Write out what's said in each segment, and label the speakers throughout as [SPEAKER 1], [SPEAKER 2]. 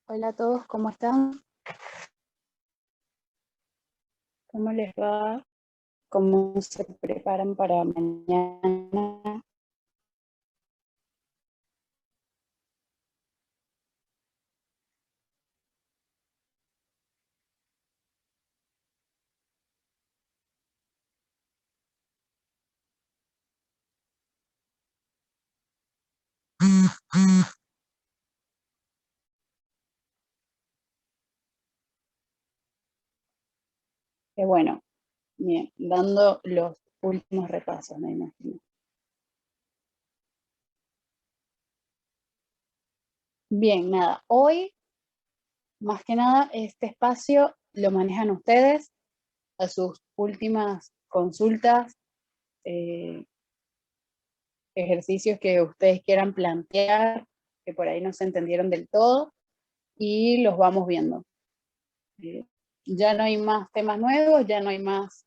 [SPEAKER 1] Hola a todos, ¿cómo están? ¿Cómo les va? ¿Cómo se preparan para mañana? Bueno, bien, dando los últimos repasos, me imagino. Bien, nada, hoy, más que nada, este espacio lo manejan ustedes a sus últimas consultas, eh, ejercicios que ustedes quieran plantear, que por ahí no se entendieron del todo, y los vamos viendo. Eh, ya no hay más temas nuevos, ya no hay más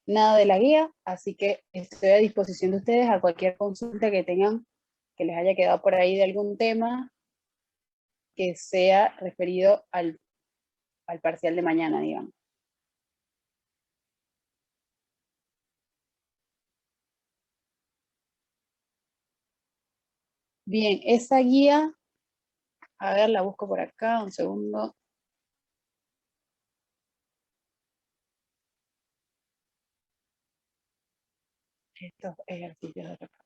[SPEAKER 1] nada de la guía, así que estoy a disposición de ustedes a cualquier consulta que tengan, que les haya quedado por ahí de algún tema que sea referido al parcial de mañana, digamos. Bien, esa guía, a ver, la busco por acá, un segundo. Estos ejercicios de repaso.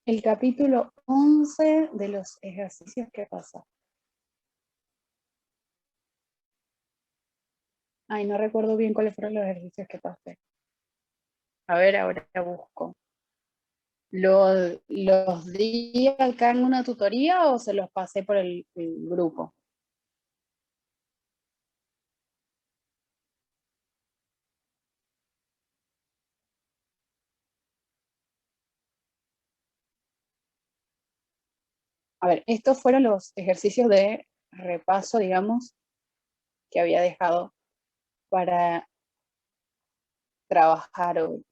[SPEAKER 1] El capítulo 11 de los ejercicios que pasa. Ay, no recuerdo bien cuáles fueron los ejercicios que pasé. A ver, ahora busco. ¿Los di acá en una tutoría o se los pasé por el grupo? A ver, estos fueron los ejercicios de repaso, digamos, que había dejado para trabajar hoy.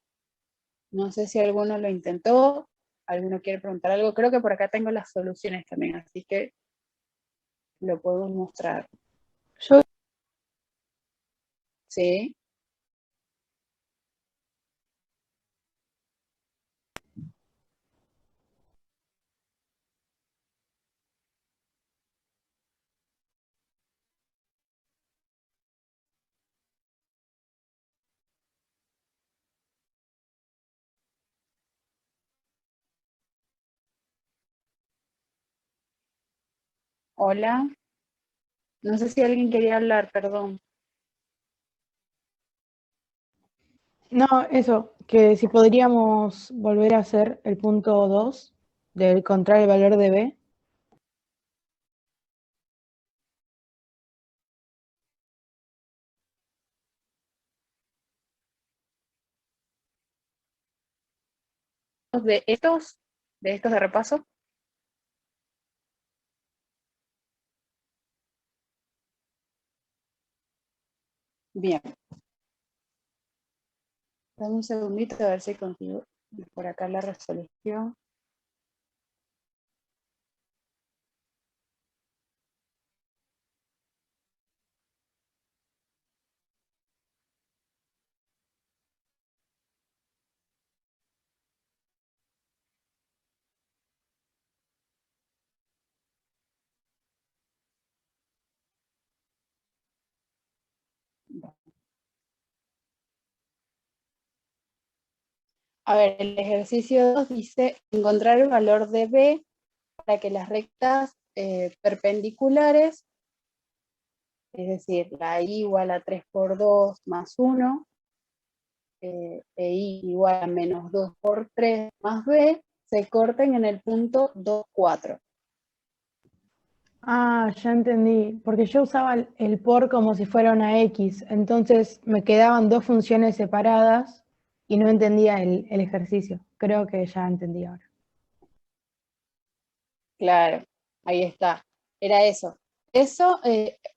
[SPEAKER 1] No sé si alguno lo intentó, alguno quiere preguntar algo. Creo que por acá tengo las soluciones también, así que lo puedo mostrar.
[SPEAKER 2] Yo,
[SPEAKER 1] ¿Sí? Hola. No sé si alguien quería hablar, perdón.
[SPEAKER 2] no, eso, que si podríamos volver a hacer el punto 2 del encontrar el valor de B.
[SPEAKER 1] De estos de repaso. Bien. Dame un segundito a ver si consigo por acá la resolución. A ver, el ejercicio 2 dice encontrar el valor de B para que las rectas perpendiculares, es decir, la I igual a 3 por 2 más 1, e I igual a menos 2 por 3 más B, se corten en el punto 2, 4.
[SPEAKER 2] Ah, ya entendí, porque yo usaba el por como si fuera una X, entonces me quedaban dos funciones separadas y no entendía el ejercicio. Creo que ya entendí ahora.
[SPEAKER 1] Claro, ahí está. Era eso. Eso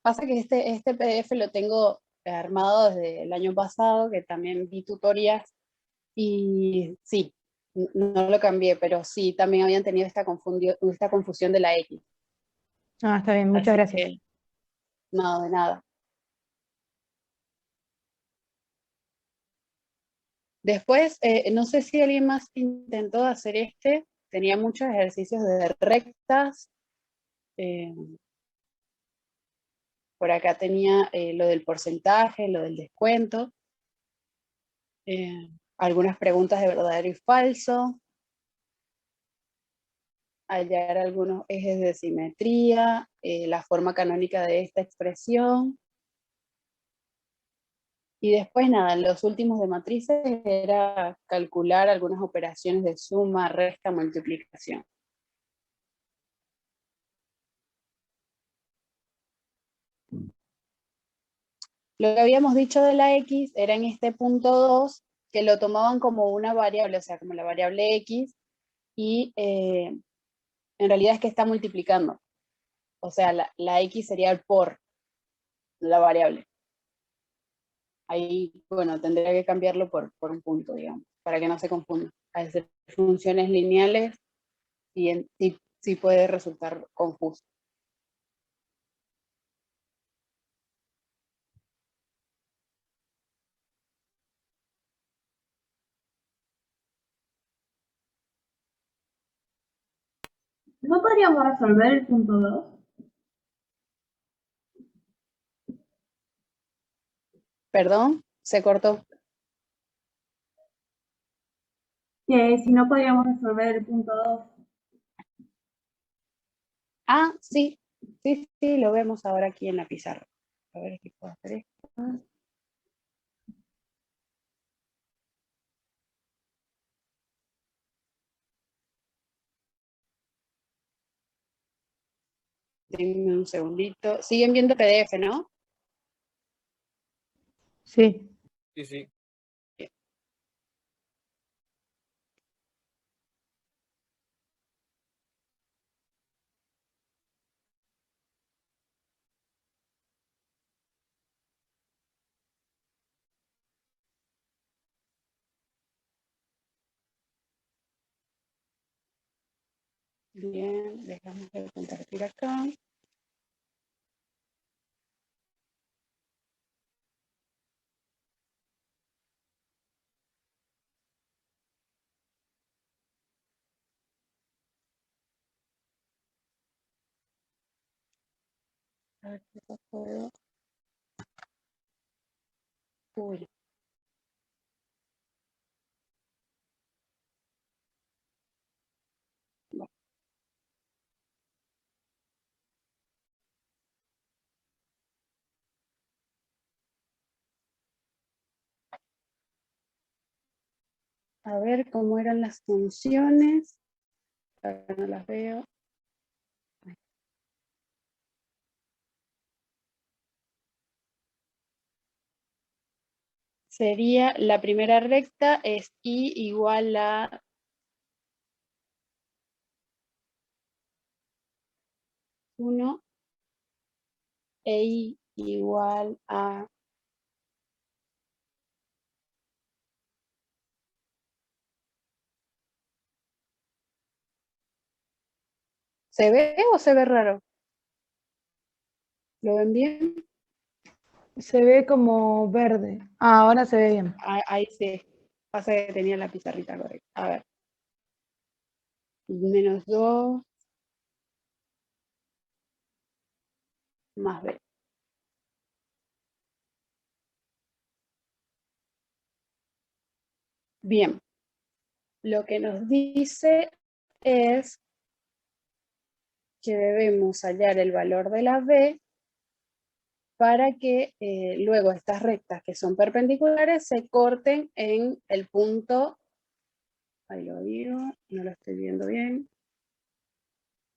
[SPEAKER 1] pasa que este PDF lo tengo armado desde el año pasado, que también vi tutorías, y sí, no lo cambié, pero sí, también habían tenido esta confusión de la X.
[SPEAKER 2] Ah, está bien, muchas
[SPEAKER 1] Así
[SPEAKER 2] gracias.
[SPEAKER 1] que, no, de nada. Después, no sé si alguien más intentó hacer tenía muchos ejercicios de rectas. eh, por acá tenía lo del porcentaje, lo del descuento, algunas preguntas de verdadero y falso, hallar algunos ejes de simetría, la forma canónica de esta expresión. Y después nada, los últimos de matrices era calcular algunas operaciones de suma, resta, multiplicación. Lo que habíamos dicho de la X era en este punto 2, que lo tomaban como una variable, o sea, como la variable X, y en realidad es que está multiplicando. O sea, la X sería el por la variable. Ahí, bueno, tendría que cambiarlo por un punto, digamos, para que no se confunda. Al ser funciones lineales, sí puede resultar confuso.
[SPEAKER 3] ¿No podríamos resolver el punto 2?
[SPEAKER 1] Perdón, se cortó.
[SPEAKER 3] Que si no podríamos resolver el punto 2.
[SPEAKER 1] Ah, sí, sí, lo vemos ahora aquí en la pizarra. A ver qué puedo hacer esto. Denme un segundito. Siguen viendo PDF, ¿no?
[SPEAKER 2] Sí.
[SPEAKER 4] Sí, sí.
[SPEAKER 1] Bien, dejamos de compartir acá. A ver si lo puedo. Uy. Bueno. A ver cómo eran las funciones. Acá no las veo. Sería la primera recta es y igual a 1 e y igual a ¿se ve o se ve raro? ¿Lo ven bien?
[SPEAKER 2] Se ve como verde. Ah, ahora se ve bien.
[SPEAKER 1] Ahí sí. Pasa que tenía la pizarrita correcta. A ver. Menos 2 más b. Bien. Lo que nos dice es que debemos hallar el valor de la b para que luego estas rectas que son perpendiculares se corten en el punto, ahí lo digo, no lo estoy viendo bien,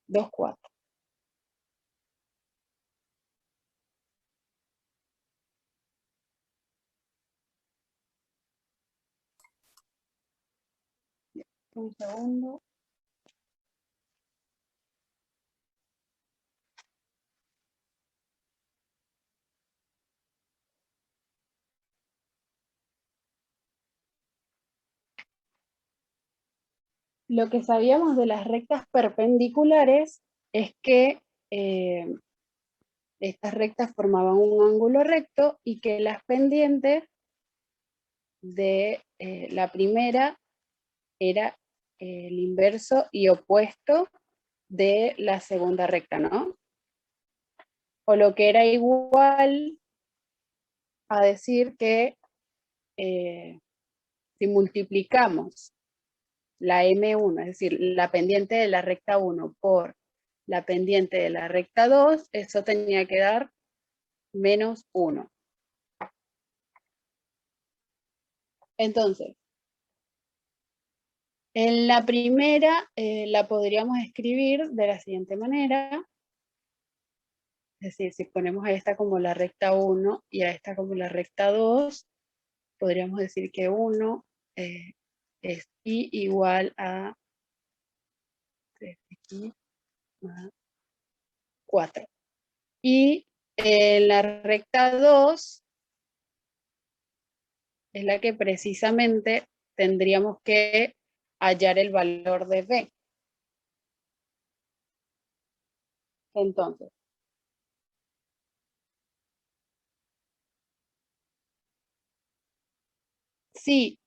[SPEAKER 1] 2, 4. Un segundo. Lo que sabíamos de las rectas perpendiculares es que estas rectas formaban un ángulo recto y que las pendientes de la primera era el inverso y opuesto de la segunda recta, ¿no? O lo que era igual a decir que si multiplicamos la M1, es decir, la pendiente de la recta 1 por la pendiente de la recta 2, eso tenía que dar menos 1. Entonces, en la primera la podríamos escribir de la siguiente manera. Es decir, si ponemos a esta como la recta 1 y a esta como la recta 2, podríamos decir que 1 es I igual a 3x más 4. Y la recta 2 es la que precisamente tendríamos que hallar el valor de B. Entonces, si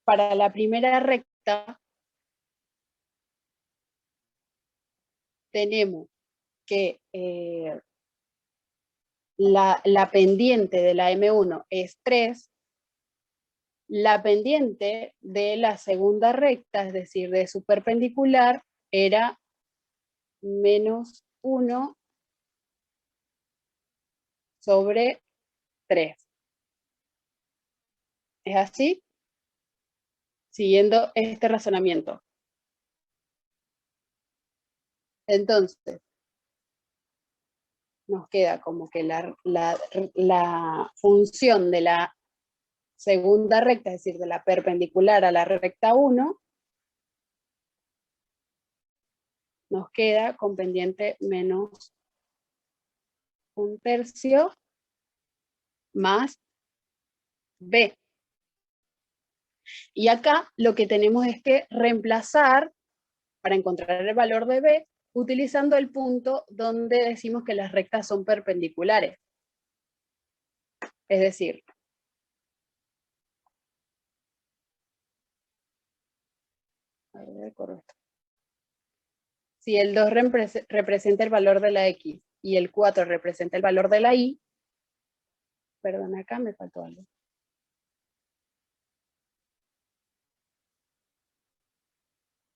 [SPEAKER 1] para la primera recta tenemos que la pendiente de la M1 es 3, la pendiente de la segunda recta, es decir, de su perpendicular, era menos 1 sobre 3. ¿Es así? Siguiendo este razonamiento. Entonces, nos queda como que la función de la segunda recta, es decir, de la perpendicular a la recta 1, nos queda con pendiente menos 1/3 más B. Y acá lo que tenemos es que reemplazar, para encontrar el valor de B, utilizando el punto donde decimos que las rectas son perpendiculares. Es decir, si el 2 representa el valor de la X y el 4 representa el valor de la Y, perdón, acá me faltó algo.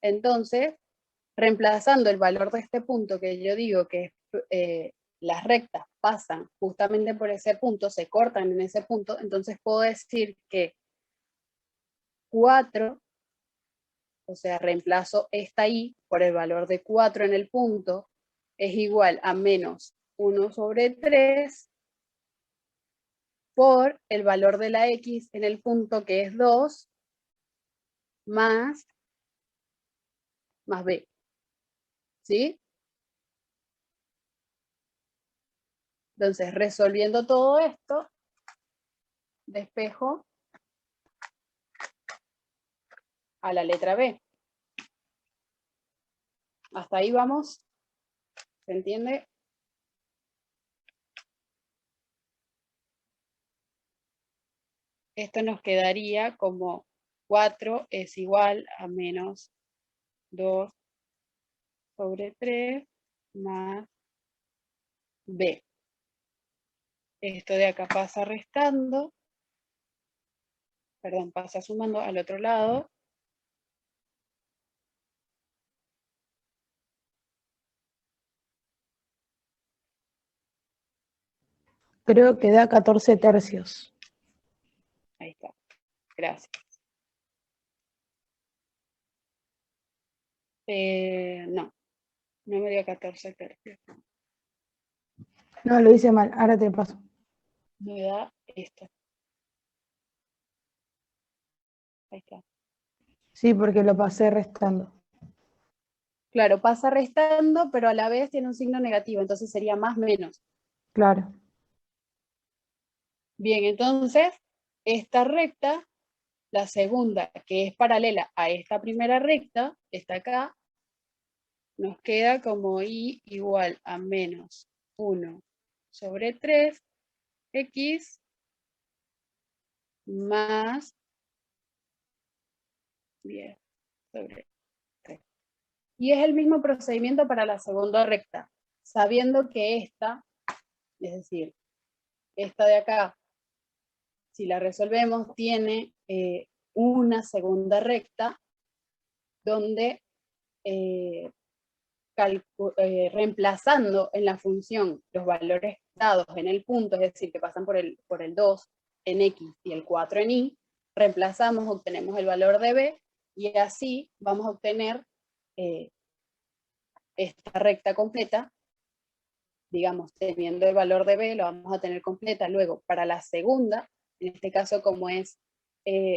[SPEAKER 1] Entonces, reemplazando el valor de este punto, que yo digo que las rectas pasan justamente por ese punto, se cortan en ese punto, entonces puedo decir que 4, o sea, reemplazo esta Y por el valor de 4 en el punto, es igual a menos 1 sobre 3 por el valor de la X en el punto, que es 2, más B. ¿Sí? Entonces, resolviendo todo esto, despejo a la letra B. Hasta ahí vamos. ¿Se entiende? Esto nos quedaría como 4 es igual a menos 2 sobre 3 más B. Esto de acá pasa restando, perdón, pasa sumando al otro lado.
[SPEAKER 2] Creo que da 14 tercios.
[SPEAKER 1] Ahí está, gracias. No me dio 14 tercios.
[SPEAKER 2] No, lo hice mal, ahora te paso.
[SPEAKER 1] Me da esto. Ahí está.
[SPEAKER 2] Sí, porque lo pasé restando.
[SPEAKER 1] Claro, pasa restando, pero a la vez tiene un signo negativo, entonces sería más menos.
[SPEAKER 2] Claro.
[SPEAKER 1] Bien, entonces, esta recta la segunda, que es paralela a esta primera recta, está acá, nos queda como y igual a menos 1 sobre 3x más 10 sobre 3. Y es el mismo procedimiento para la segunda recta, sabiendo que esta, es decir, esta de acá, si la resolvemos, tiene una segunda recta donde reemplazando en la función los valores dados en el punto, es decir, que pasan por el 2 en x y el 4 en y, reemplazamos, obtenemos el valor de b, y así vamos a obtener esta recta completa, digamos, teniendo el valor de b, lo vamos a tener completa. Luego, para la segunda, en este caso como es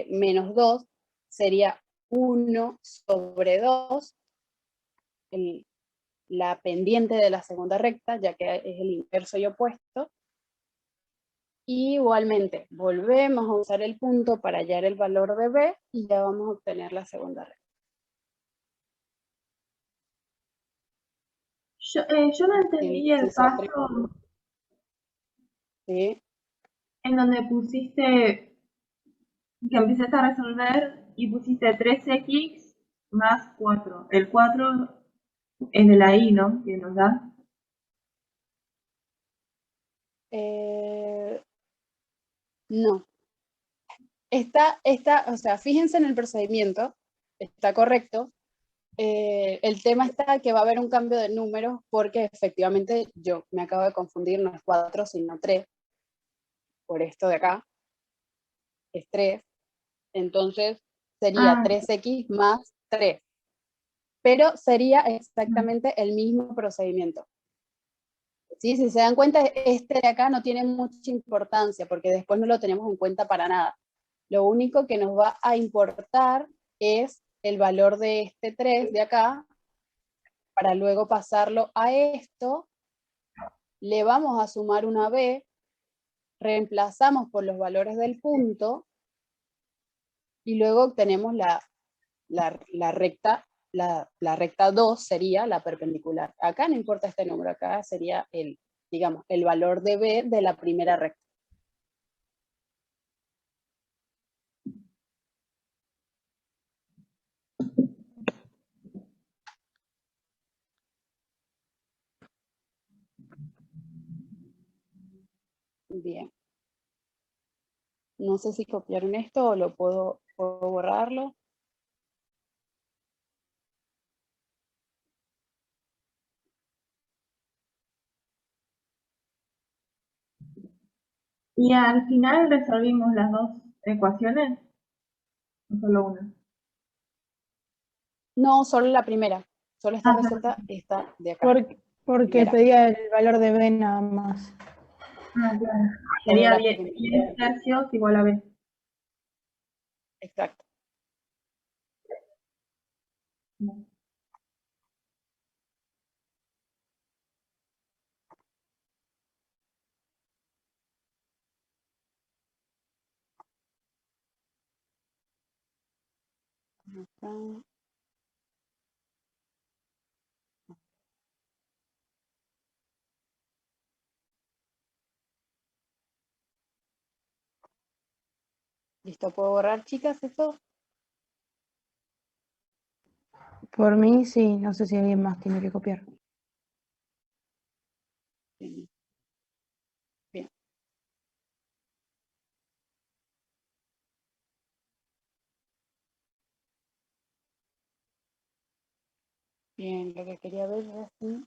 [SPEAKER 1] menos 2, sería 1 sobre 2, la pendiente de la segunda recta, ya que es el inverso y opuesto. Y igualmente, volvemos a usar el punto para hallar el valor de b, y ya vamos a obtener la segunda recta.
[SPEAKER 3] Yo no entendí el paso
[SPEAKER 1] ¿Sí?
[SPEAKER 3] en donde pusiste, que empezaste a resolver y pusiste 3x más 4. El 4 es de la y, ¿no? Que nos da.
[SPEAKER 1] No. O sea, fíjense en el procedimiento, está correcto. El tema está que va a haber un cambio de números porque efectivamente yo me acabo de confundir, no es 4 sino 3, por esto de acá, es 3, entonces sería 3x más 3, pero sería exactamente el mismo procedimiento. ¿Sí? Si se dan cuenta, este de acá no tiene mucha importancia porque después no lo tenemos en cuenta para nada. Lo único que nos va a importar es el valor de este 3 de acá, para luego pasarlo a esto, le vamos a sumar una b, reemplazamos por los valores del punto, y luego obtenemos la recta, la recta 2 sería la perpendicular. Acá no importa este número, acá sería digamos, el valor de b de la primera recta. Bien. No sé si copiaron esto o lo puedo borrarlo.
[SPEAKER 3] Y al final resolvimos las dos ecuaciones, o solo una.
[SPEAKER 1] No, solo la primera. Solo esta receta está de acá.
[SPEAKER 2] Porque
[SPEAKER 1] Primera.
[SPEAKER 2] pedía el valor de b nada más.
[SPEAKER 3] Claro. Sería 10 tercios igual a b.
[SPEAKER 1] Exacto. Acá. ¿Listo? ¿Puedo borrar, chicas, esto?
[SPEAKER 2] Por mí sí, no sé si alguien más tiene que copiar.
[SPEAKER 1] Bien. Bien. Bien, lo que quería ver es si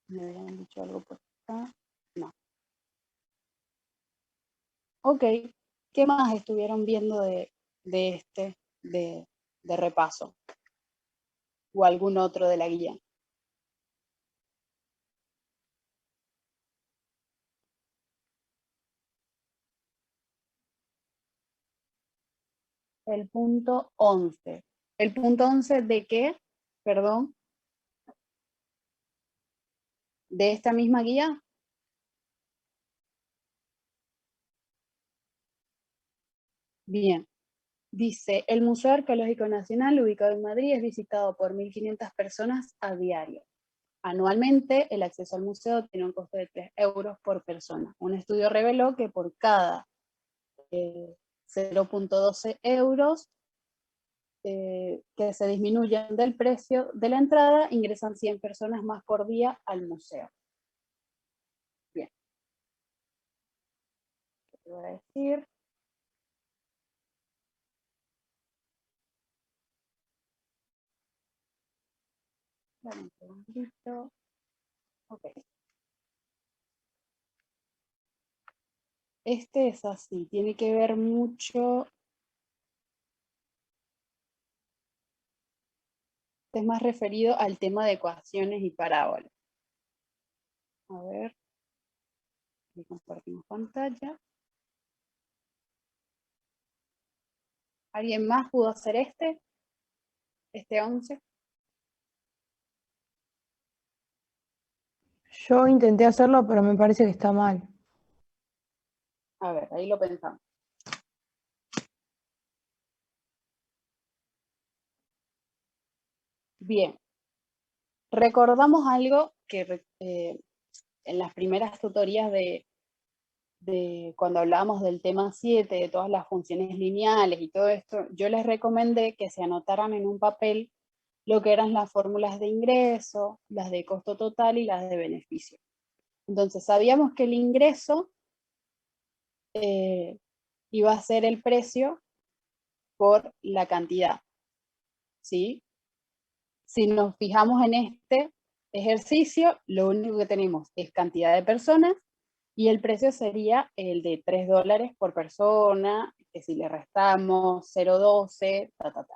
[SPEAKER 1] me habían dicho algo por acá. No. Ok. ¿Qué más estuvieron viendo de repaso? ¿O algún otro de la guía? El punto 11. ¿El punto 11 de qué? Perdón. ¿De esta misma guía? Bien. Dice, el Museo Arqueológico Nacional, ubicado en Madrid, es visitado por 1.500 personas a diario. Anualmente, el acceso al museo tiene un costo de 3 euros por persona. Un estudio reveló que por cada 0.12 euros que se disminuyen del precio de la entrada, ingresan 100 personas más por día al museo. Bien. ¿Qué te voy a decir? Dame un segundito. Ok. Este es así, tiene que ver mucho, es más referido al tema de ecuaciones y parábolas. A ver, aquí compartimos pantalla. ¿Alguien más pudo hacer este 11?
[SPEAKER 2] Yo intenté hacerlo, pero me parece que está mal.
[SPEAKER 1] A ver, ahí lo pensamos. Bien. Recordamos algo que en las primeras tutorías de cuando hablábamos del tema 7, de todas las funciones lineales y todo esto, yo les recomendé que se anotaran en un papel lo que eran las fórmulas de ingreso, las de costo total y las de beneficio. Entonces sabíamos que el ingreso iba a ser el precio por la cantidad, ¿sí? Si nos fijamos en este ejercicio, lo único que tenemos es cantidad de personas y el precio sería el de 3 dólares por persona, que si le restamos 0,12, ta, ta, ta.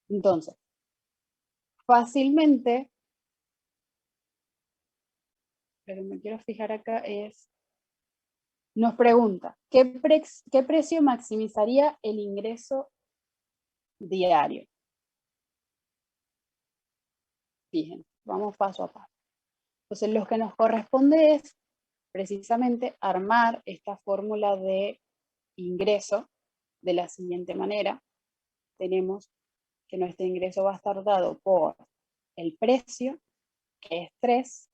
[SPEAKER 1] Entonces, fácilmente, lo que me quiero fijar acá es, nos pregunta, ¿qué precio maximizaría el ingreso diario? Fíjense, vamos paso a paso. Entonces, lo que nos corresponde es precisamente armar esta fórmula de ingreso de la siguiente manera. Tenemos que nuestro ingreso va a estar dado por el precio, que es 3,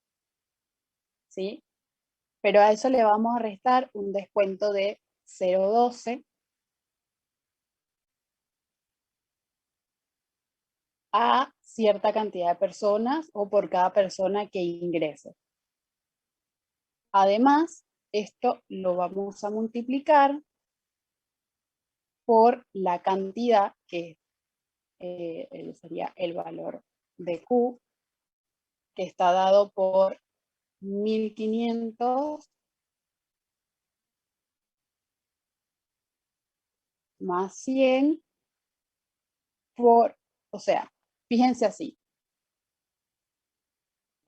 [SPEAKER 1] ¿sí? Pero a eso le vamos a restar un descuento de 0,12 a cierta cantidad de personas o por cada persona que ingrese. Además, esto lo vamos a multiplicar por la cantidad que sería el valor de Q, que está dado por 1.500 más 100 por, o sea, fíjense así,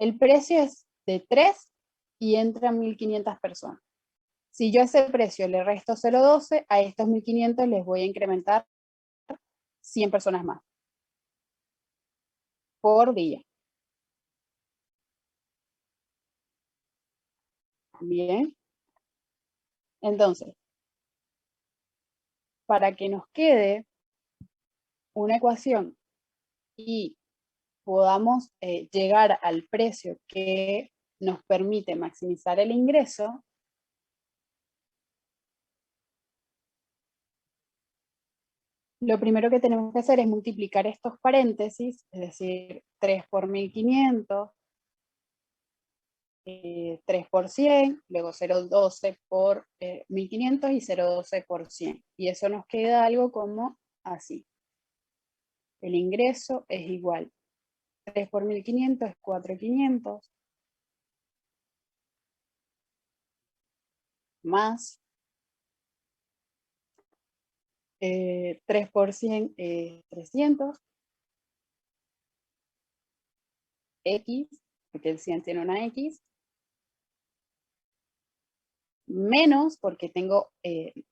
[SPEAKER 1] el precio es de 3 y entran 1.500 personas. Si yo a ese precio le resto 0,12, a estos 1.500 les voy a incrementar 100 personas más por día. Bien. Entonces, para que nos quede una ecuación y podamos llegar al precio que nos permite maximizar el ingreso, lo primero que tenemos que hacer es multiplicar estos paréntesis, es decir, 3 por 1.500, 3 por 100, luego 0,12 por 1.500 y 0,12 por 100. Y eso nos queda algo como así. El ingreso es igual. 3 por 1.500 es 4.500 más 3 por 100 es 300, X, porque el 100 tiene una X, menos, porque tengo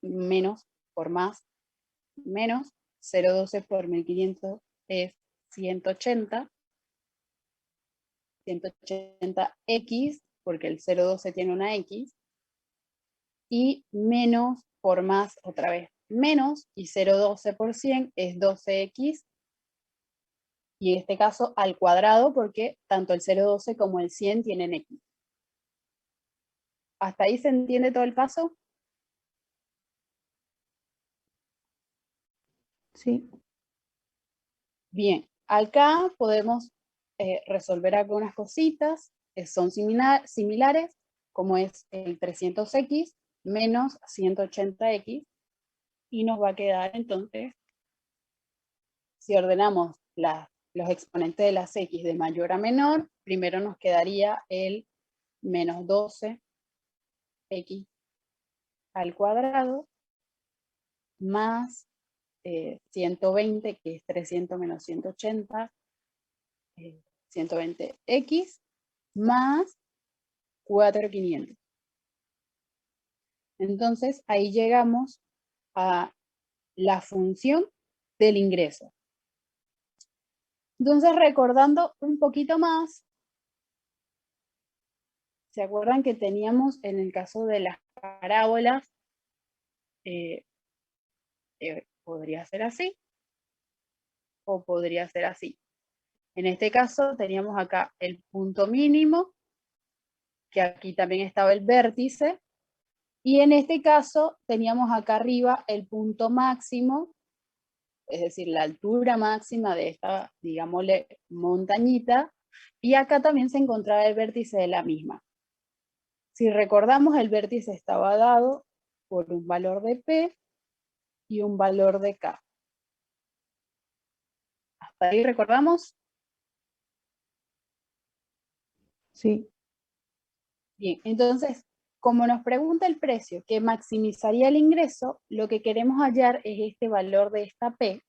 [SPEAKER 1] menos por más, menos 0,12 por 1.500 es 180, 180X, porque el 0,12 tiene una X, y menos por más, otra vez, menos, y 0,12 por 100 es 12x, y en este caso al cuadrado, porque tanto el 0,12 como el 100 tienen x. ¿Hasta ahí se entiende todo el paso?
[SPEAKER 2] Sí.
[SPEAKER 1] Bien, acá podemos resolver algunas cositas que son similares, como es el 300x menos 180x, y nos va a quedar entonces, si ordenamos los exponentes de las x de mayor a menor, primero nos quedaría el menos 12x al cuadrado más 120, que es 300 menos 180, 120x, más 4.500. Entonces, ahí llegamos a la función del ingreso. Entonces, recordando un poquito más, ¿se acuerdan que teníamos en el caso de las parábolas? Podría ser así o podría ser así. En este caso teníamos acá el punto mínimo, que aquí también estaba el vértice, y en este caso teníamos acá arriba el punto máximo, es decir, la altura máxima de esta, digámosle, montañita, y acá también se encontraba el vértice de la misma. Si recordamos, el vértice estaba dado por un valor de P y un valor de K. ¿Hasta ahí recordamos?
[SPEAKER 2] Sí.
[SPEAKER 1] Bien, entonces, como nos pregunta el precio que maximizaría el ingreso, lo que queremos hallar es este valor de esta P,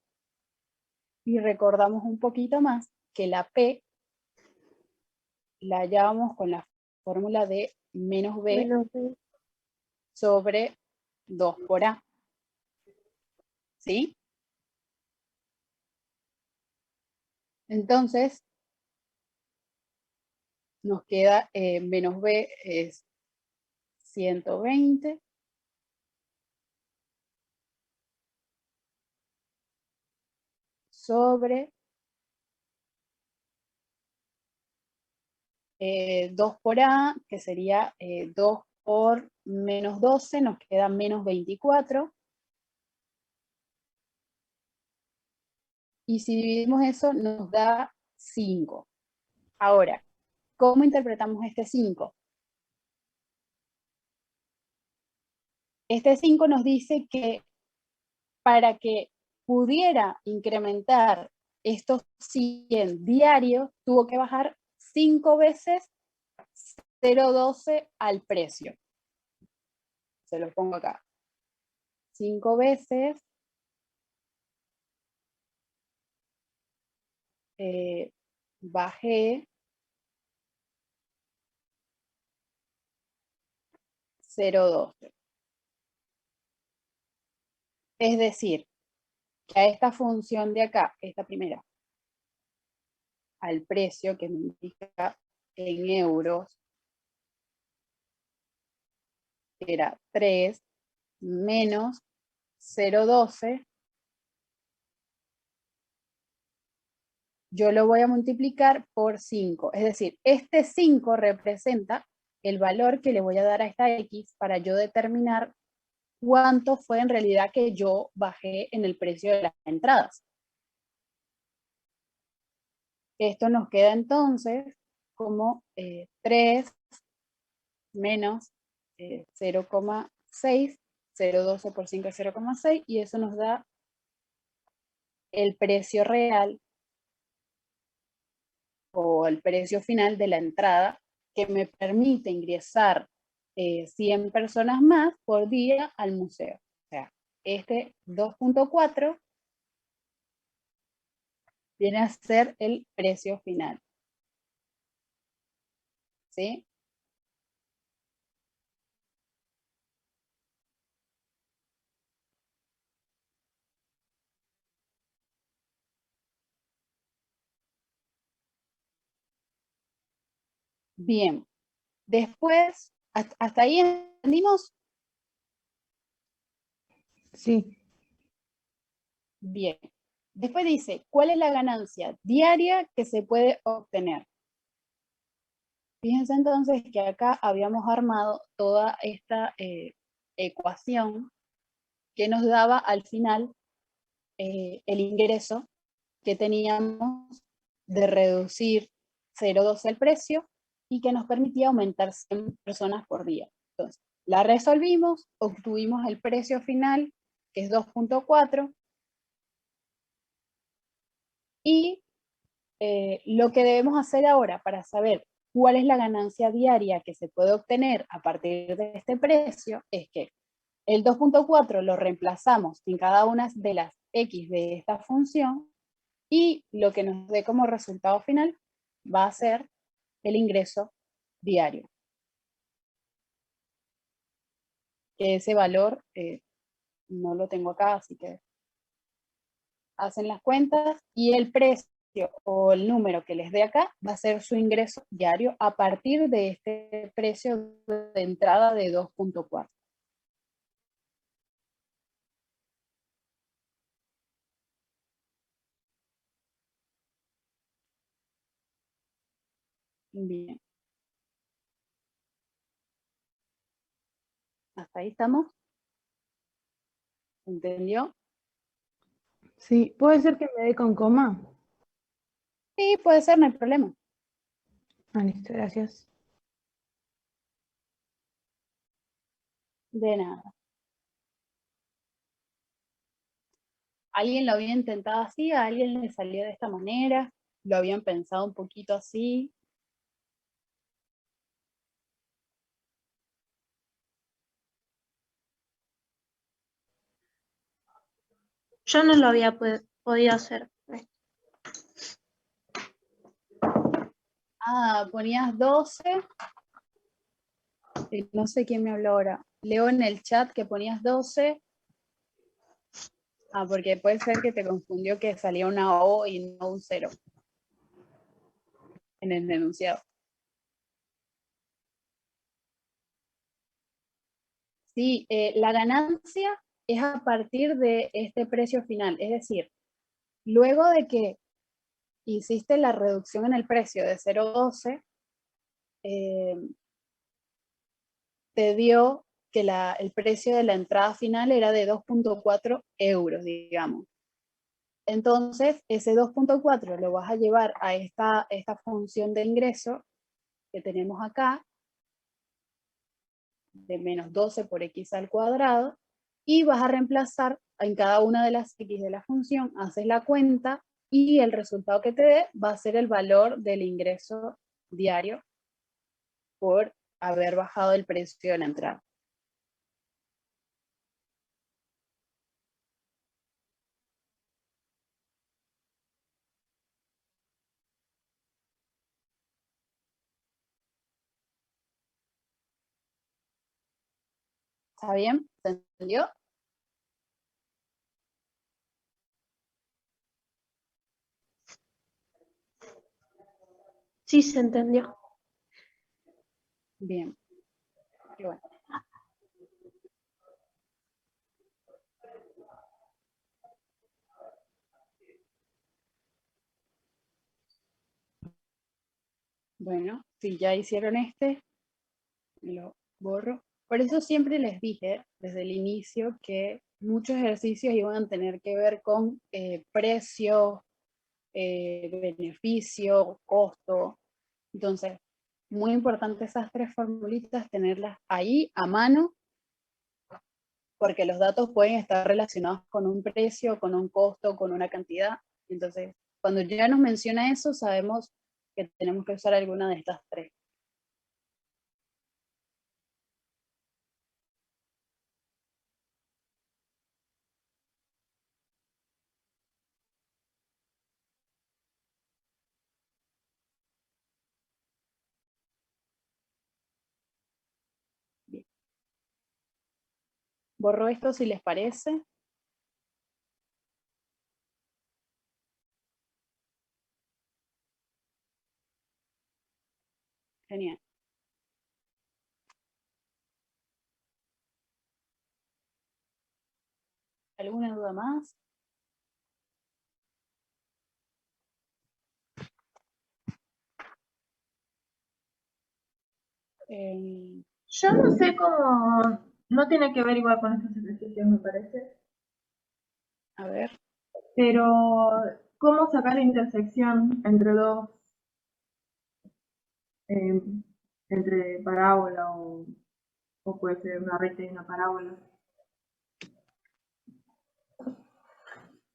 [SPEAKER 1] y recordamos un poquito más que la P la hallábamos con la fórmula de menos B sobre 2 por A. ¿Sí? Entonces, nos queda menos B es 120 sobre 2 por A, que sería 2 por menos 12, nos queda menos 24. Y si dividimos eso, nos da 5. Ahora, ¿cómo interpretamos este 5? Este 5 nos dice que para que pudiera incrementar estos 100 diarios, tuvo que bajar 5 veces 0,12 al precio. Se lo pongo acá. 5 veces bajé 0,12. Es decir, que a esta función de acá, esta primera, al precio que me indica en euros, era 3 menos 0,12, yo lo voy a multiplicar por 5. Es decir, este 5 representa el valor que le voy a dar a esta X para yo determinar cuánto fue en realidad que yo bajé en el precio de las entradas. Esto nos queda entonces como 3 menos 0,6, 0,12 por 5 es 0,6, y eso nos da el precio real o el precio final de la entrada, que me permite ingresar 100 personas más por día al museo. O sea, este 2.4 viene a ser el precio final. ¿Sí? Bien. Después, ¿hasta ahí entendimos?
[SPEAKER 2] Sí.
[SPEAKER 1] Bien. Después dice, ¿cuál es la ganancia diaria que se puede obtener? Fíjense entonces que acá habíamos armado toda esta ecuación que nos daba al final el ingreso que teníamos de reducir 0,12 el precio y que nos permitía aumentar 100 personas por día. Entonces, la resolvimos, obtuvimos el precio final, que es 2,4, y lo que debemos hacer ahora para saber cuál es la ganancia diaria que se puede obtener a partir de este precio es que el 2,4 lo reemplazamos en cada una de las x de esta función y lo que nos dé como resultado final va a ser el ingreso diario. Que ese valor no lo tengo acá, así que hacen las cuentas y el precio o el número que les dé acá va a ser su ingreso diario a partir de este precio de entrada de 2,4. Bien. ¿Hasta ahí estamos? ¿Entendió?
[SPEAKER 2] Sí, puede ser que me dé con coma.
[SPEAKER 1] Sí, puede ser, no hay problema.
[SPEAKER 2] Ah, listo, gracias.
[SPEAKER 1] De nada. ¿Alguien lo había intentado así? ¿A alguien le salió de esta manera? ¿Lo habían pensado un poquito así?
[SPEAKER 4] Yo no lo había podido hacer.
[SPEAKER 1] Ah, ponías 12. No sé quién me habló ahora. Leo en el chat que ponías 12. Ah, porque puede ser que te confundió que salía una O y no un 0 en el enunciado. Sí, la ganancia es a partir de este precio final. Es decir, luego de que hiciste la reducción en el precio de 0,12, te dio que el precio de la entrada final era de 2,4 euros, digamos. Entonces, ese 2,4 lo vas a llevar a esta función de ingreso que tenemos acá, de menos 12 por x al cuadrado, y vas a reemplazar en cada una de las x de la función, haces la cuenta, y el resultado que te dé va a ser el valor del ingreso diario por haber bajado el precio de la entrada. ¿Está bien? ¿Se entendió?
[SPEAKER 4] Sí, se entendió.
[SPEAKER 1] Bien. Qué bueno. Bueno, si ya hicieron lo borro. Por eso siempre les dije desde el inicio que muchos ejercicios iban a tener que ver con precio, beneficio, costo. Entonces, muy importante esas tres formulitas, tenerlas ahí a mano, porque los datos pueden estar relacionados con un precio, con un costo, con una cantidad. Entonces, cuando ya nos menciona eso, sabemos que tenemos que usar alguna de estas tres. Bien. Borro esto si les parece. Genial. ¿Alguna duda más?
[SPEAKER 3] Yo no sé cómo, no tiene que ver igual con estos ejercicios, me parece,
[SPEAKER 1] a ver,
[SPEAKER 3] pero cómo sacar la intersección entre dos, eh, entre parábola o puede ser una recta y una parábola.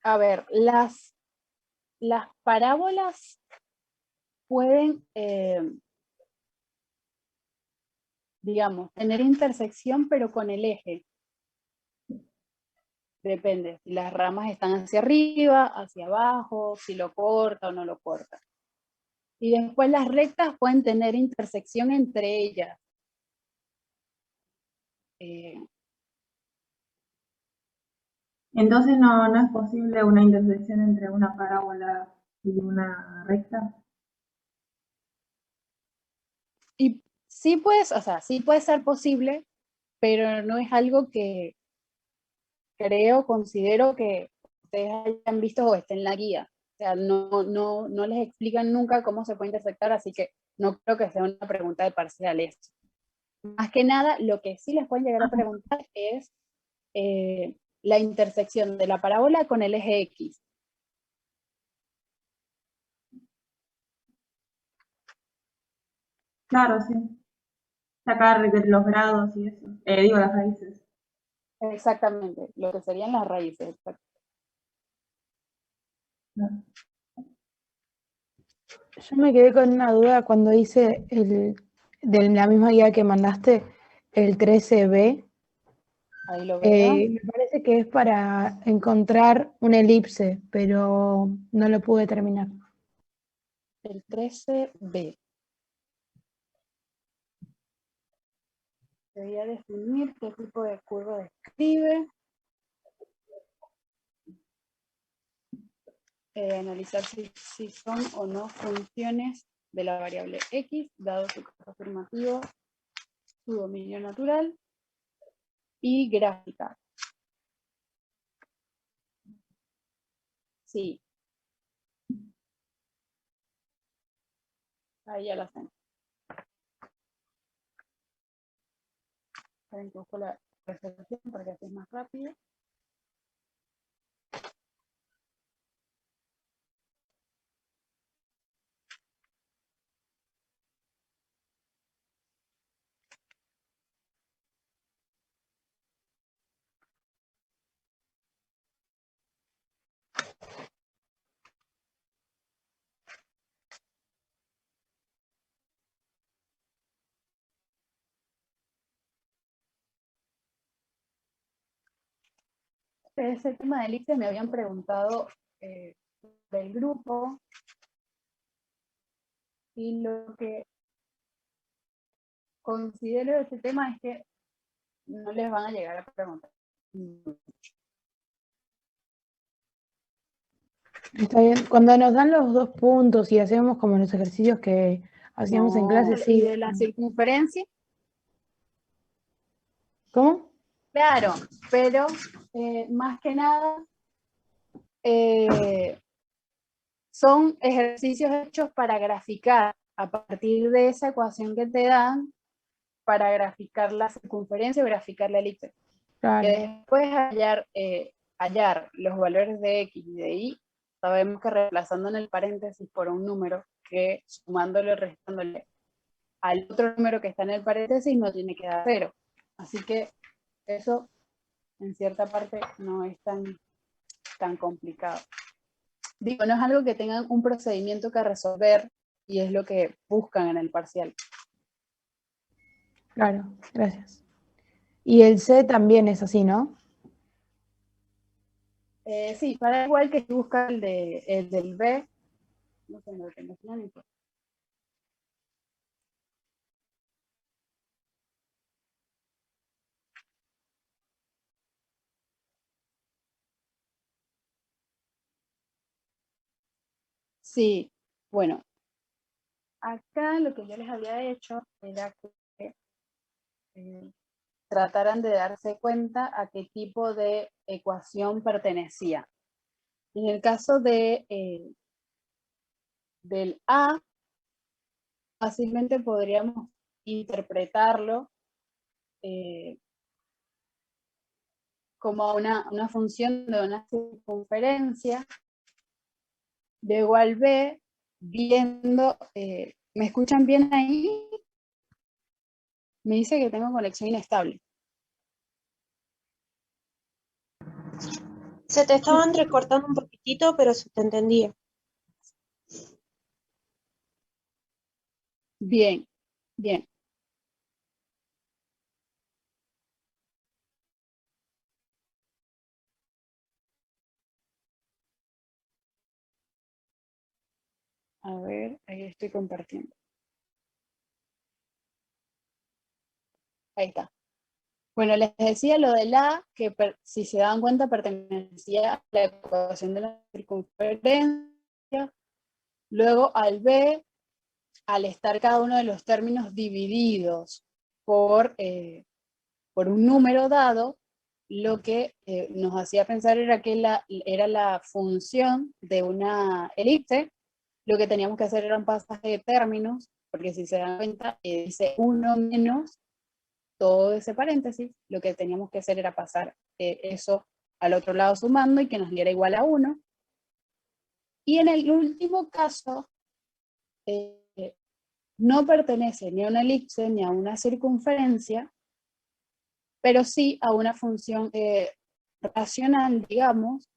[SPEAKER 1] a ver, las parábolas pueden, digamos, tener intersección, pero con el eje. Depende, si las ramas están hacia arriba, hacia abajo, si lo corta o no lo corta. Y después las rectas pueden tener intersección entre ellas.
[SPEAKER 3] Entonces no es posible una intersección entre una parábola y una recta.
[SPEAKER 1] Y sí puedes, o sea, sí puede ser posible, pero no es algo que considero que ustedes hayan visto o esté en la guía. O sea, no les explican nunca cómo se puede intersectar, así que no creo que sea una pregunta de parciales. Más que nada, lo que sí les pueden llegar a preguntar es la intersección de la parábola con el eje X.
[SPEAKER 3] Claro, sí. Sacar los grados y eso. Digo, las raíces.
[SPEAKER 1] Exactamente, lo que serían las raíces.
[SPEAKER 3] Claro.
[SPEAKER 2] Yo me quedé con una duda cuando hice de la misma guía que mandaste, el 13B.
[SPEAKER 1] Ahí lo veo.
[SPEAKER 2] Me parece que es para encontrar una elipse, pero no lo pude terminar.
[SPEAKER 1] El 13B. Debería definir qué tipo de curva describe. Analizar si son o no funciones de la variable X, dado su caso afirmativo, su dominio natural, y gráfica. Sí. Ahí ya la hacen. Un poco la presentación para que estés más rápido. Ese tema de elipse me habían preguntado del grupo, y lo que considero de este tema es que no les van a llegar a preguntar.
[SPEAKER 2] Está bien. Cuando nos dan los 2 puntos y hacemos como los ejercicios que hacíamos en clase,
[SPEAKER 1] Y
[SPEAKER 2] sí.
[SPEAKER 1] de la circunferencia,
[SPEAKER 2] ¿Cómo?
[SPEAKER 1] claro, pero más que nada son ejercicios hechos para graficar a partir de esa ecuación que te dan, para graficar la circunferencia o graficar la elipse.
[SPEAKER 2] Claro.
[SPEAKER 1] Que después hallar los valores de X y de Y, sabemos que reemplazando en el paréntesis por un número, que sumándole o restándole al otro número que está en el paréntesis no tiene que dar 0. Así que eso en cierta parte no es tan complicado. Digo, no es algo que tengan un procedimiento que resolver, y es lo que buscan en el parcial.
[SPEAKER 2] Claro, gracias. Y el C también es así, ¿no?
[SPEAKER 1] Sí, para igual que busca el del B, no sé, no tengo ni por. Sí, bueno, acá lo que yo les había hecho era que trataran de darse cuenta a qué tipo de ecuación pertenecía. En el caso del A, fácilmente podríamos interpretarlo como una función de una circunferencia de igual B, viendo, ¿me escuchan bien ahí? Me dice que tengo conexión inestable.
[SPEAKER 4] Se te estaba entrecortando un poquitito, pero se te entendía.
[SPEAKER 1] Bien, bien. A ver, ahí estoy compartiendo. Ahí está. Bueno, les decía lo del A, que si se dan cuenta pertenecía a la ecuación de la circunferencia. Luego al B, al estar cada uno de los términos divididos por un número dado, lo que nos hacía pensar era que era la función de una elipse. Lo que teníamos que hacer era un pasaje de términos, porque si se dan cuenta, dice 1 menos todo ese paréntesis. Lo que teníamos que hacer era pasar eso al otro lado sumando y que nos diera igual a 1. Y en el último caso, no pertenece ni a una elipse ni a una circunferencia, pero sí a una función racional, digamos,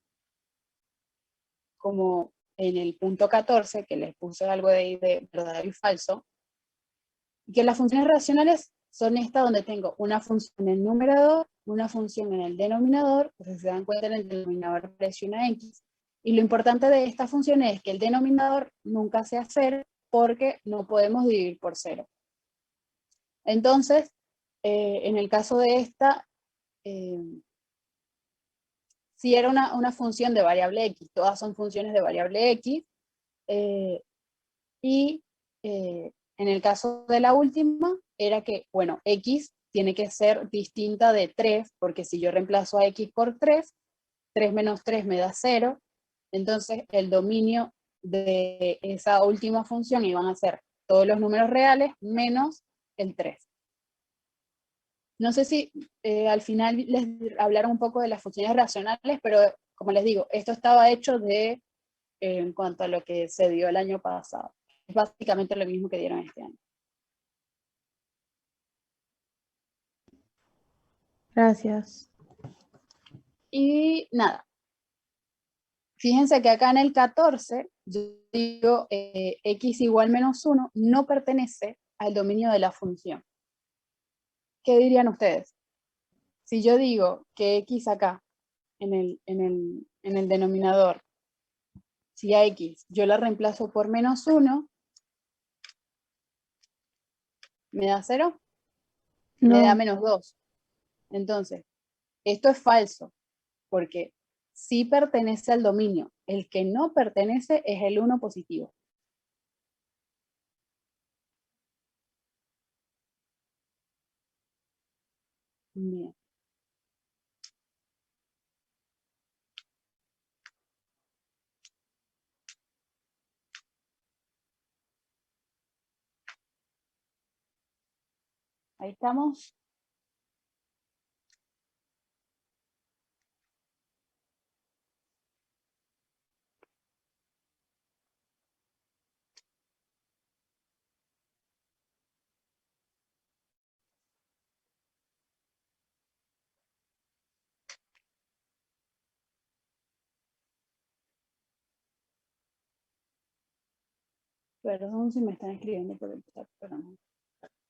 [SPEAKER 1] como en el punto 14, que les puse algo de verdadero y falso, y que las funciones racionales son estas donde tengo una función en el numerador, una función en el denominador, pues si se dan cuenta en el denominador aparece una x, y lo importante de esta función es que el denominador nunca sea 0, porque no podemos dividir por 0. Entonces, en el caso de esta, si era una función de variable x, todas son funciones de variable x, y en el caso de la última, era que, bueno, x tiene que ser distinta de 3, porque si yo reemplazo a x por 3, 3 menos 3 me da 0, entonces el dominio de esa última función iban a ser todos los números reales menos el 3. No sé si al final les hablaron un poco de las funciones racionales, pero como les digo, esto estaba hecho en cuanto a lo que se dio el año pasado. Es básicamente lo mismo que dieron este año.
[SPEAKER 2] Gracias.
[SPEAKER 1] Y nada. Fíjense que acá en el 14, yo digo x igual menos 1 no pertenece al dominio de la función. ¿Qué dirían ustedes? Si yo digo que x acá, en el denominador, si a x yo la reemplazo por menos 1, ¿me da 0?
[SPEAKER 2] No.
[SPEAKER 1] Me da menos 2. Entonces, esto es falso, porque sí pertenece al dominio. El que no pertenece es el 1 positivo. Bien. Ahí estamos. Perdón si me están escribiendo por el chat, pero no.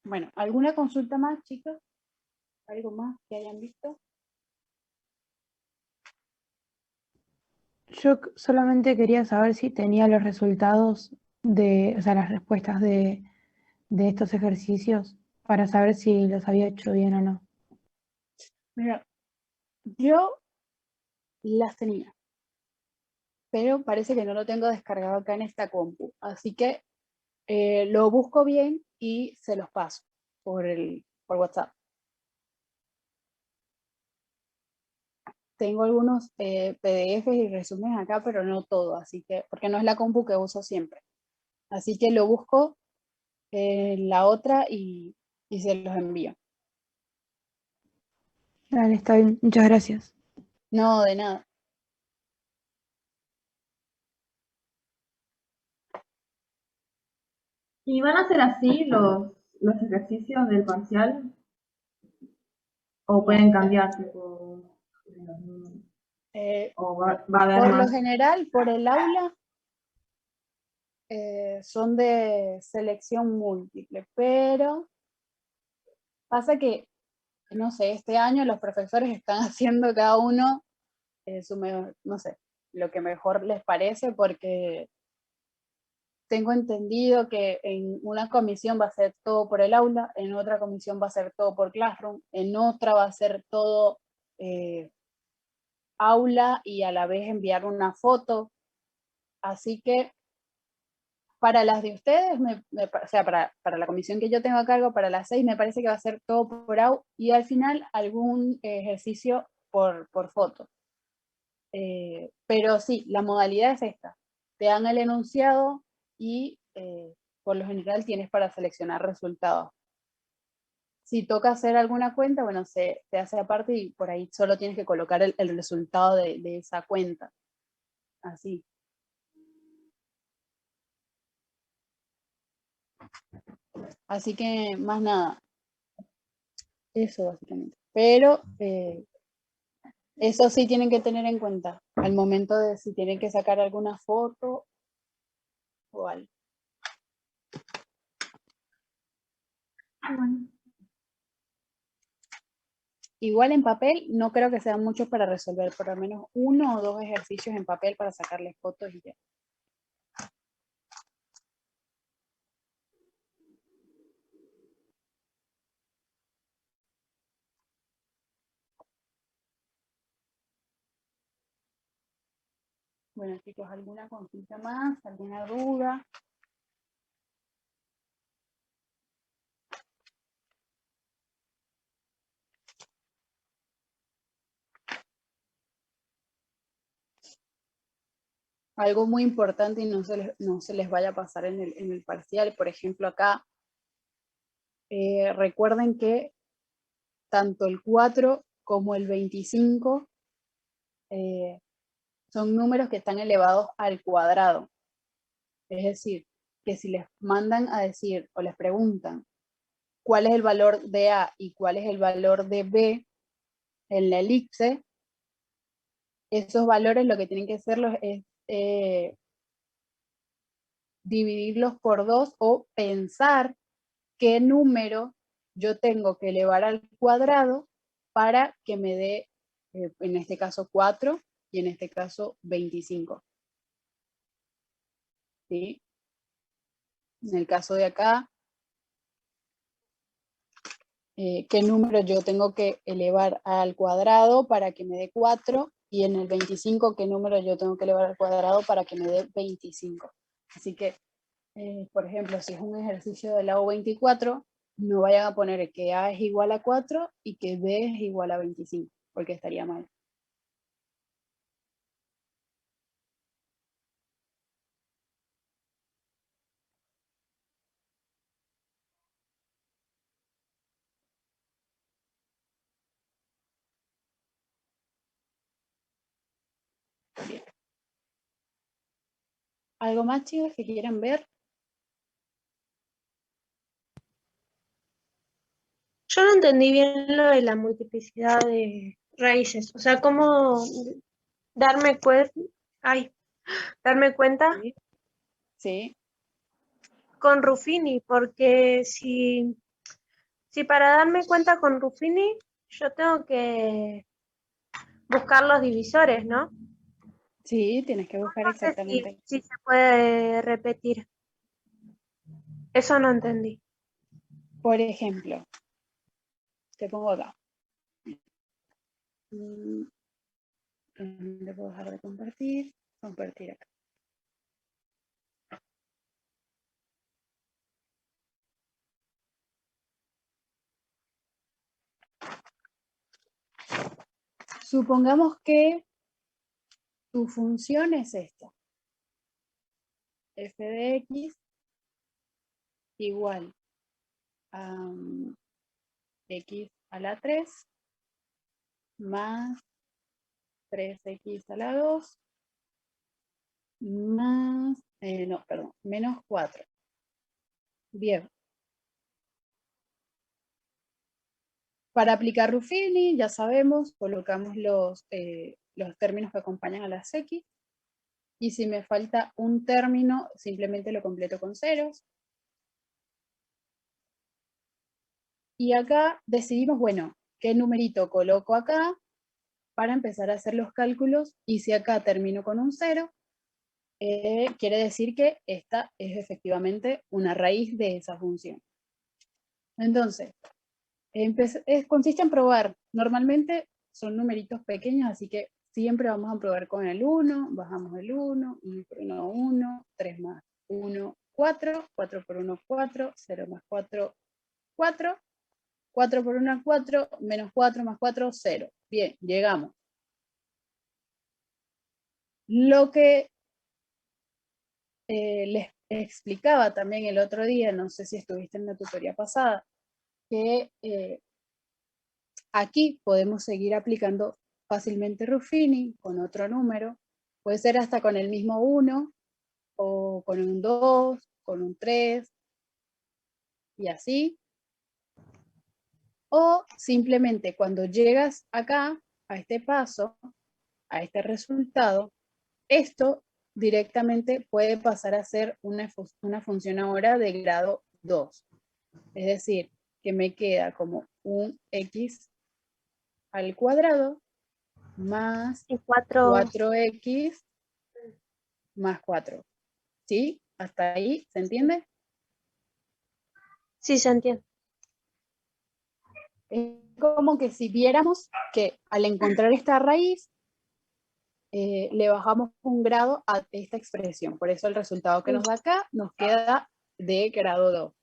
[SPEAKER 1] Bueno, ¿alguna consulta más, chicos? ¿Algo más que hayan visto?
[SPEAKER 2] Yo solamente quería saber si tenía los resultados o sea, las respuestas de estos ejercicios para saber si los había hecho bien o no.
[SPEAKER 1] Mira, yo las tenía, pero parece que no lo tengo descargado acá en esta compu, así que lo busco bien y se los paso por WhatsApp. Tengo algunos PDFs y resúmenes acá, pero no todo, así que, porque no es la compu que uso siempre. Así que lo busco en la otra y y se los envío.
[SPEAKER 2] Dale, está bien. Muchas gracias.
[SPEAKER 1] No, de nada.
[SPEAKER 3] ¿Y van a ser así los ejercicios del parcial? ¿O pueden cambiar, tipo,
[SPEAKER 1] Eh,
[SPEAKER 3] o va a haber
[SPEAKER 1] por lo
[SPEAKER 3] más?
[SPEAKER 1] general, por el aula, son de selección múltiple, pero pasa que, no sé, este año los profesores están haciendo cada uno su mejor, no sé, lo que mejor les parece, porque tengo entendido que en una comisión va a ser todo por el aula, en otra comisión va a ser todo por Classroom, en otra va a ser todo aula y a la vez enviar una foto. Así que para las de ustedes, o sea, para la comisión que yo tengo a cargo, para las 6, me parece que va a ser todo por aula y al final algún ejercicio por foto. Pero sí, la modalidad es esta. Te dan el enunciado y por lo general tienes para seleccionar resultados. Si toca hacer alguna cuenta, bueno, se hace aparte y por ahí solo tienes que colocar el resultado de esa cuenta. Así. Así que más nada. Eso básicamente. Pero eso sí tienen que tener en cuenta al momento de si tienen que sacar alguna foto o algo.
[SPEAKER 3] Bueno.
[SPEAKER 1] Igual en papel no creo que sean muchos para resolver, por lo menos 1 o 2 ejercicios en papel para sacarles fotos y ya. Bueno chicos, ¿alguna consulta más? ¿Alguna duda? Algo muy importante y no se les vaya a pasar en el parcial, por ejemplo acá, recuerden que tanto el 4 como el 25 son números que están elevados al cuadrado. Es decir, que si les mandan a decir o les preguntan cuál es el valor de A y cuál es el valor de B en la elipse, esos valores lo que tienen que hacerlos es dividirlos por 2 o pensar qué número yo tengo que elevar al cuadrado para que me dé, en este caso 4 y en este caso 25. ¿Sí? En el caso de acá, qué número yo tengo que elevar al cuadrado para que me dé 4 y en el 25 qué número yo tengo que elevar al cuadrado para que me dé 25. Así que, por ejemplo, si es un ejercicio del lado 24, no vayan a poner que A es igual a 4 y que B es igual a 25, porque estaría mal. Bien. ¿Algo más, chicos, que quieran ver?
[SPEAKER 4] Yo no entendí bien lo de la multiplicidad de raíces. O sea, cómo darme cuenta, darme cuenta
[SPEAKER 1] Sí. Sí.
[SPEAKER 4] con Ruffini, porque si para darme cuenta con Ruffini, yo tengo que buscar los divisores, ¿no?
[SPEAKER 1] Sí, tienes que buscar
[SPEAKER 4] No sé
[SPEAKER 1] exactamente.
[SPEAKER 4] si se puede repetir. Eso no entendí.
[SPEAKER 1] Por ejemplo, te pongo acá. ¿Dónde puedo dejar de compartir? Compartir acá. Supongamos que tu función es esta. F de x igual x a la 3 más 3x a la 2 más, menos 4. Bien. Para aplicar Ruffini, ya sabemos, colocamos los términos que acompañan a las x. Y si me falta un término, simplemente lo completo con ceros. Y acá decidimos, bueno, qué numerito coloco acá para empezar a hacer los cálculos. Y si acá termino con un 0, quiere decir que esta es efectivamente una raíz de esa función. Entonces, consiste en probar. Normalmente son numeritos pequeños, así que siempre vamos a probar con el 1, bajamos el 1, 1 por 1, 1, 3 más 1, 4, 4 por 1, 4, 0 más 4, 4, 4 por 1, 4, menos 4 más 4, 0. Bien, llegamos. Lo que les explicaba también el otro día, no sé si estuviste en la tutoría pasada, que aquí podemos seguir aplicando fácilmente Ruffini con otro número, puede ser hasta con el mismo 1, o con un 2, con un 3, y así. O simplemente cuando llegas acá, a este paso, a este resultado, esto directamente puede pasar a ser una función ahora de grado 2. Es decir, que me queda como un x al cuadrado más 4x más 4. ¿Sí? ¿Hasta ahí se entiende?
[SPEAKER 4] Sí, se entiende.
[SPEAKER 1] Es como que si viéramos que al encontrar esta raíz, le bajamos un grado a esta expresión. Por eso el resultado que nos da acá nos queda de grado 2.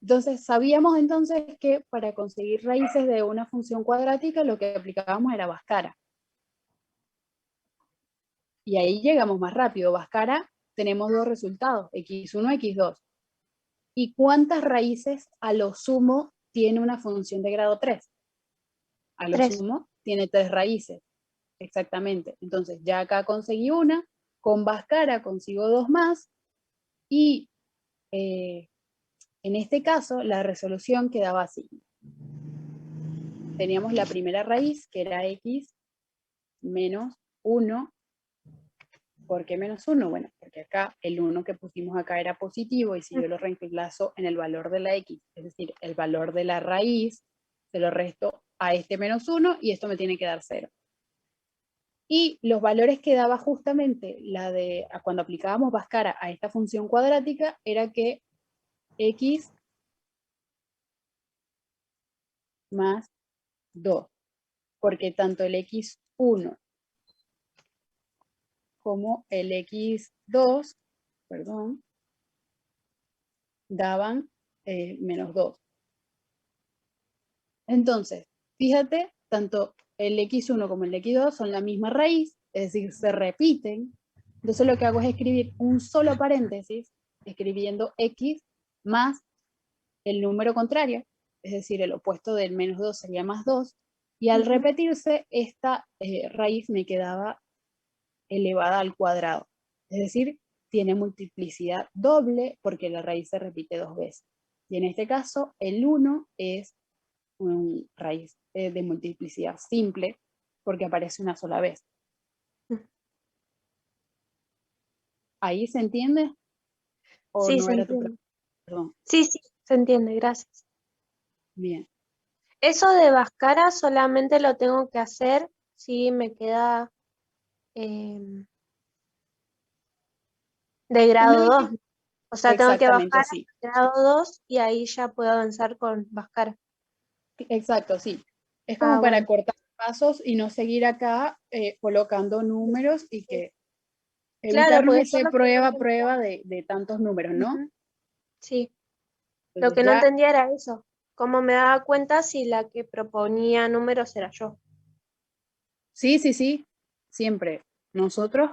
[SPEAKER 1] Entonces, sabíamos entonces que para conseguir raíces de una función cuadrática lo que aplicábamos era Bhaskara. Y ahí llegamos más rápido. Bhaskara tenemos dos resultados, x1, x2. ¿Y cuántas raíces a lo sumo tiene una función de grado 3? A lo
[SPEAKER 4] 3.
[SPEAKER 1] sumo tiene 3 raíces. Exactamente. Entonces ya acá conseguí una, con Bhaskara consigo 2 más, y en este caso la resolución quedaba así. Teníamos la primera raíz, que era x menos 1. ¿Por qué menos 1? Bueno, porque acá el 1 que pusimos acá era positivo, y si yo lo reemplazo en el valor de la x, es decir, el valor de la raíz, se lo resto a este menos 1, y esto me tiene que dar 0. Y los valores que daba justamente cuando aplicábamos Bhaskara a esta función cuadrática era que x más 2, porque tanto el x1 como el x2, daban menos 2. Entonces, fíjate, tanto el x1 como el x2 son la misma raíz, es decir, se repiten. Entonces lo que hago es escribir un solo paréntesis, escribiendo x más el número contrario, es decir, el opuesto del menos 2 sería más 2, y al repetirse, esta raíz me quedaba elevada al cuadrado. Es decir, tiene multiplicidad doble porque la raíz se repite 2 veces. Y en este caso, el 1 es una raíz de multiplicidad simple porque aparece una sola vez. ¿Ahí se entiende? ¿O
[SPEAKER 4] Sí,
[SPEAKER 1] no
[SPEAKER 4] se
[SPEAKER 1] era tu
[SPEAKER 4] entiende.
[SPEAKER 1] Perdón.
[SPEAKER 4] Sí, se entiende, gracias.
[SPEAKER 1] Bien.
[SPEAKER 4] Eso de Bhaskara solamente lo tengo que hacer si me queda de grado 2. O sea, tengo que
[SPEAKER 1] Exactamente,
[SPEAKER 4] bajar
[SPEAKER 1] sí.
[SPEAKER 4] a grado 2 y ahí ya puedo avanzar con Bhaskara.
[SPEAKER 1] Exacto, sí. Es como para
[SPEAKER 4] Bueno.
[SPEAKER 1] cortar pasos y no seguir acá colocando números y que
[SPEAKER 4] Claro,
[SPEAKER 1] evitarnos
[SPEAKER 4] porque
[SPEAKER 1] ese prueba de tantos números, ¿no?
[SPEAKER 4] Sí. Lo
[SPEAKER 1] Entonces
[SPEAKER 4] que no
[SPEAKER 1] ya,
[SPEAKER 4] entendía era eso. ¿Cómo me daba cuenta si la que proponía números era yo?
[SPEAKER 1] sí, siempre. Nosotros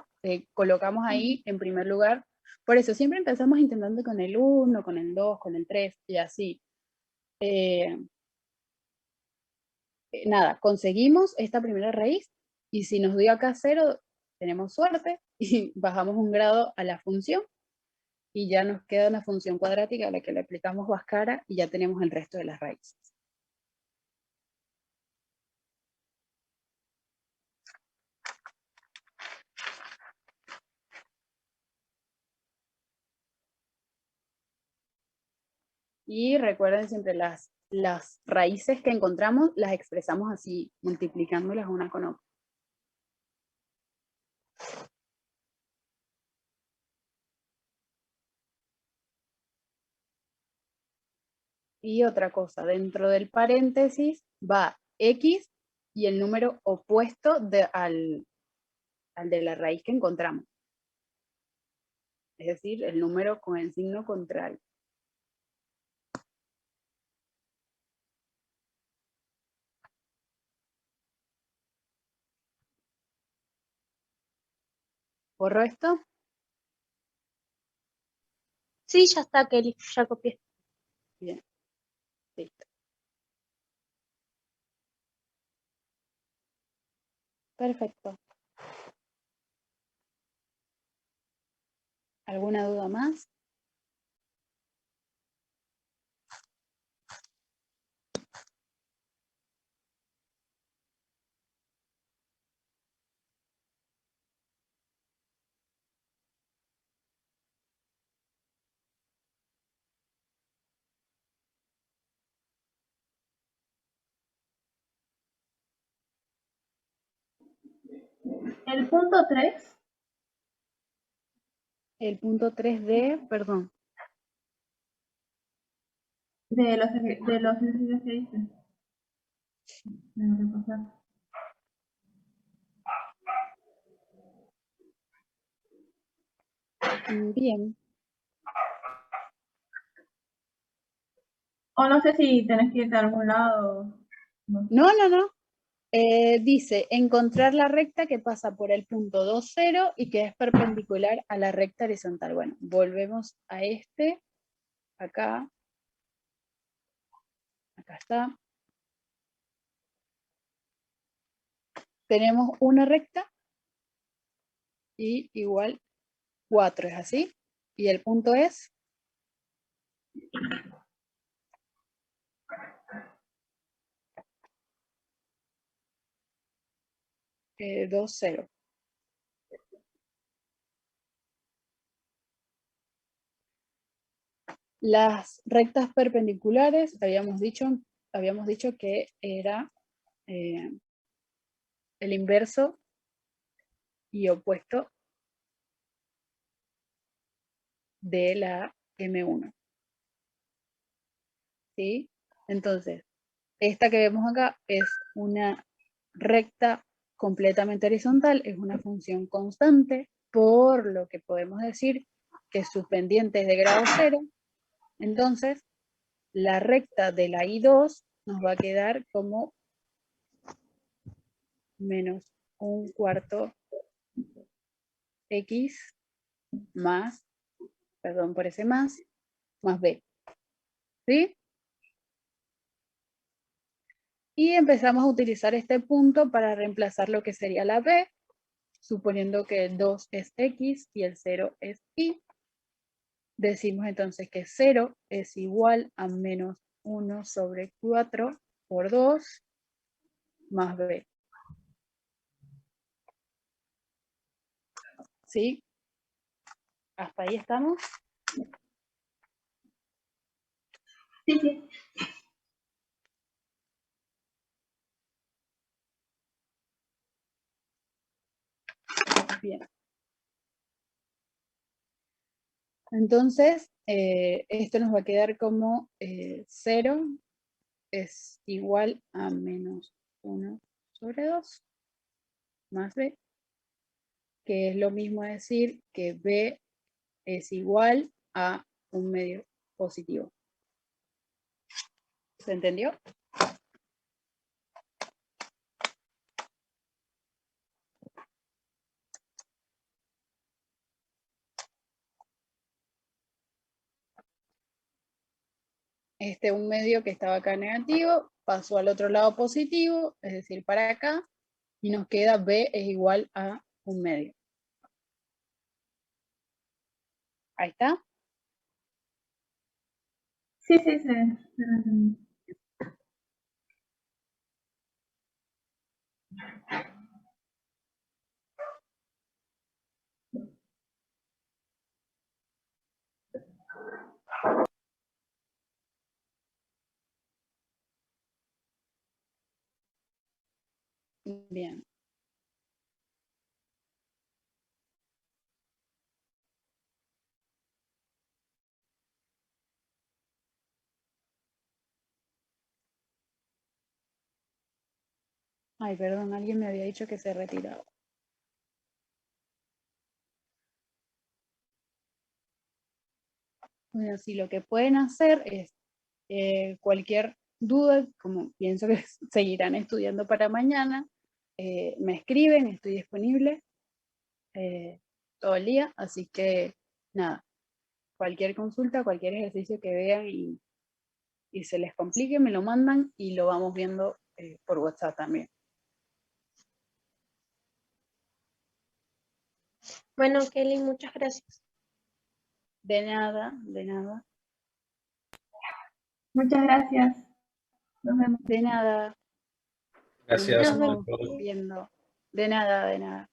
[SPEAKER 1] colocamos ahí en primer lugar, por eso siempre empezamos intentando con el 1, con el 2, con el 3 y así. nada, conseguimos esta primera raíz y si nos dio acá 0, tenemos suerte y bajamos un grado a la función y ya nos queda una función cuadrática a la que le aplicamos Bhaskara y ya tenemos el resto de las raíces. Y recuerden siempre las raíces que encontramos las expresamos así, multiplicándolas una con otra. Y otra cosa, dentro del paréntesis va X y el número opuesto al de la raíz que encontramos. Es decir, el número con el signo contrario. ¿Borro esto?
[SPEAKER 4] Sí, ya está, Kelly, ya copié.
[SPEAKER 1] Bien, listo. Perfecto. ¿Alguna duda más?
[SPEAKER 3] El punto 3,
[SPEAKER 1] El punto 3D, perdón.
[SPEAKER 3] de los ejercicios que hice. Me voy a repasar.
[SPEAKER 1] Bien.
[SPEAKER 3] O no sé si tenés que irte a algún lado. No.
[SPEAKER 1] No. Dice, encontrar la recta que pasa por el punto 2, 0 y que es perpendicular a la recta horizontal. Bueno, volvemos a este. Acá. Acá está. Tenemos una recta y igual 4, ¿es así? Y el punto es 2, 0. Las rectas perpendiculares, habíamos dicho que era el inverso y opuesto de la M1. ¿Sí? Entonces, esta que vemos acá es una recta completamente horizontal, es una función constante, por lo que podemos decir que su pendiente es de grado 0. Entonces, la recta de la I2 nos va a quedar como menos un cuarto X más, perdón por ese más B. ¿Sí? Y empezamos a utilizar este punto para reemplazar lo que sería la B, suponiendo que el 2 es X y el 0 es Y. Decimos entonces que 0 es igual a menos 1 sobre 4 por 2 más B. ¿Sí? ¿Hasta ahí estamos?
[SPEAKER 3] Sí, sí.
[SPEAKER 1] Bien. Entonces, esto nos va a quedar como 0 es igual a menos 1 sobre 2 más B, que es lo mismo decir que B es igual a un medio positivo. ¿Se entendió? un medio que estaba acá negativo, pasó al otro lado positivo, es decir, para acá, y nos queda B es igual a un medio. Ahí está.
[SPEAKER 3] Sí, sí, sí. Se lo entendí.
[SPEAKER 1] Bien. Ay, perdón, alguien me había dicho que se retiraba. Bueno, sí, lo que pueden hacer es cualquier duda, como pienso que seguirán estudiando para mañana, me escriben, estoy disponible todo el día, así que nada, cualquier consulta, cualquier ejercicio que vean y se les complique, me lo mandan y lo vamos viendo por WhatsApp también.
[SPEAKER 4] Bueno, Kelly, muchas gracias.
[SPEAKER 1] De nada, de nada,
[SPEAKER 3] Muchas gracias. Nos vemos.
[SPEAKER 1] de nada.
[SPEAKER 5] Gracias.
[SPEAKER 1] Nos
[SPEAKER 4] Nos
[SPEAKER 1] vamos
[SPEAKER 4] vemos.
[SPEAKER 1] viendo. De nada, de nada.